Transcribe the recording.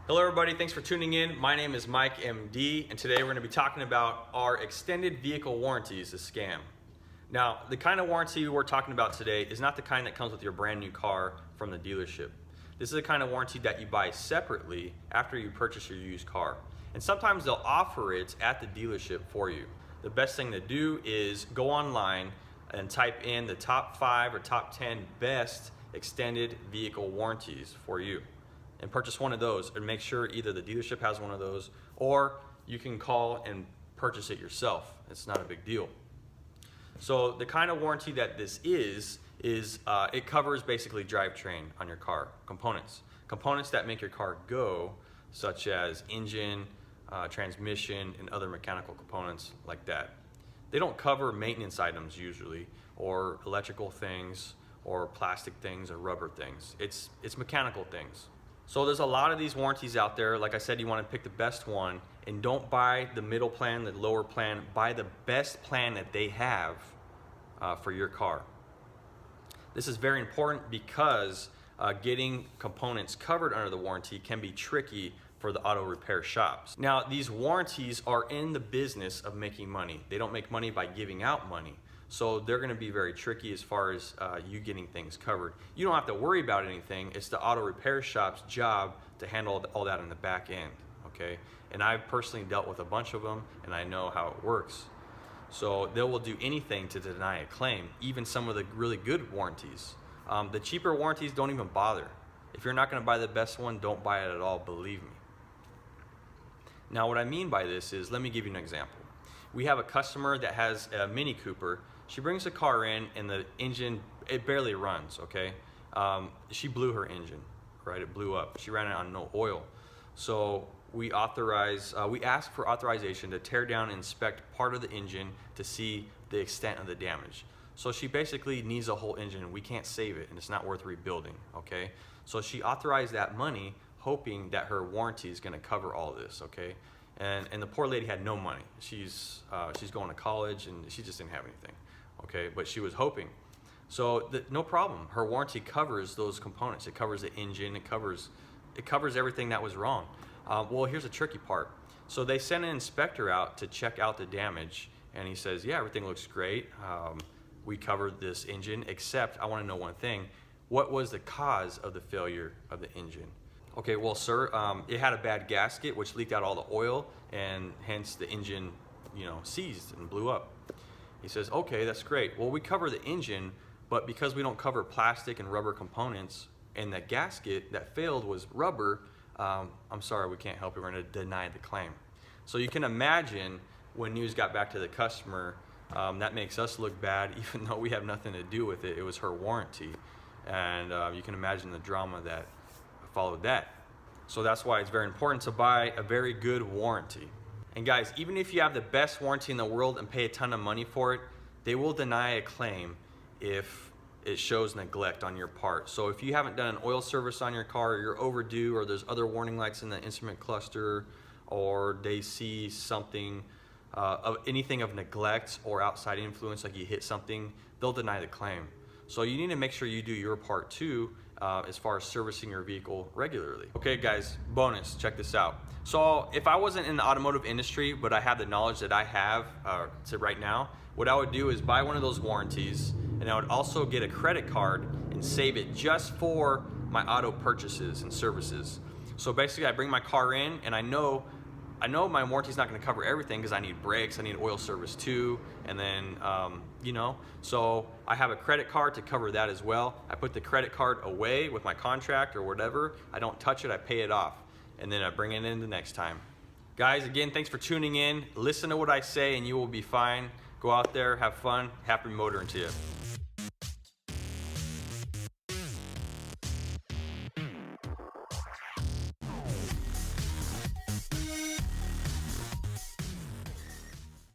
Hello everybody, thanks for tuning in. My name is Mike MD, and today we're going to be talking about our extended vehicle warranties, a scam. Now, the kind of warranty we're talking about today is not the kind that comes with your brand new car from the dealership. This is the kind of warranty that you buy separately after you purchase your used car. And sometimes they'll offer it at the dealership for you. The best thing to do is go online and type in the top 5 or top 10 best extended vehicle warranties for you, and purchase one of those, and make sure either the dealership has one of those or you can call and purchase it yourself. It's not a big deal. So the kind of warranty that this is it covers basically drivetrain on your car, components that make your car go, such as engine, transmission, and other mechanical components like that. They don't cover maintenance items usually, or electrical things, or plastic things, or rubber things. It's mechanical things. So there's a lot of these warranties out there. Like I said, you want to pick the best one, and don't buy the middle plan, the lower plan. Buy the best plan that they have for your car. This is very important because getting components covered under the warranty can be tricky for the auto repair shops. Now, these warranties are in the business of making money. They don't make money by giving out money. So they're going to be very tricky as far as you getting things covered. You don't have to worry about anything. It's the auto repair shop's job to handle all that in the back end, okay? And I've personally dealt with a bunch of them, and I know how it works. So they will do anything to deny a claim, even some of the really good warranties. The cheaper warranties, don't even bother. If you're not going to buy the best one, don't buy it at all, believe me. Now, what I mean by this is, let me give you an example. We have a customer that has a Mini Cooper. She brings the car in and the engine, it barely runs, okay? She blew her engine, right? It blew up. She ran it on no oil. So we ask for authorization to tear down and inspect part of the engine to see the extent of the damage. So she basically needs a whole engine, and we can't save it, and it's not worth rebuilding, okay? So she authorized that money hoping that her warranty is gonna cover all this, okay? And the poor lady had no money. She's going to college, and she just didn't have anything, okay? But she was hoping. So no problem. Her warranty covers those components. It covers the engine. It covers everything that was wrong. Well, here's the tricky part. So they sent an inspector out to check out the damage, and he says, yeah, everything looks great. We covered this engine, except I want to know one thing. What was the cause of the failure of the engine? Okay, well, sir, it had a bad gasket which leaked out all the oil, and hence the engine, seized and blew up. He says, okay, that's great. Well, we cover the engine, but because we don't cover plastic and rubber components, and that gasket that failed was rubber, I'm sorry, we can't help you. We're going to deny the claim. So you can imagine when news got back to the customer, that makes us look bad, even though we have nothing to do with it. It was her warranty, and you can imagine the drama that followed that. So that's why it's very important to buy a very good warranty. And guys, even if you have the best warranty in the world and pay a ton of money for it, they will deny a claim if it shows neglect on your part. So if you haven't done an oil service on your car, or you're overdue, or there's other warning lights in the instrument cluster, or they see something of anything of neglect or outside influence, like you hit something, they'll deny the claim. So you need to make sure you do your part too, as far as servicing your vehicle regularly. Okay guys, bonus, check this out. So if I wasn't in the automotive industry, but I have the knowledge that I have to right now, what I would do is buy one of those warranties, and I would also get a credit card and save it just for my auto purchases and services. So basically I bring my car in, and I know my warranty's not going to cover everything because I need brakes, I need oil service too, and then so I have a credit card to cover that as well. I put the credit card away with my contract or whatever. I don't touch it, I pay it off, and then I bring it in the next time. Guys, again, thanks for tuning in. Listen to what I say and you will be fine. Go out there, have fun, happy motoring to you.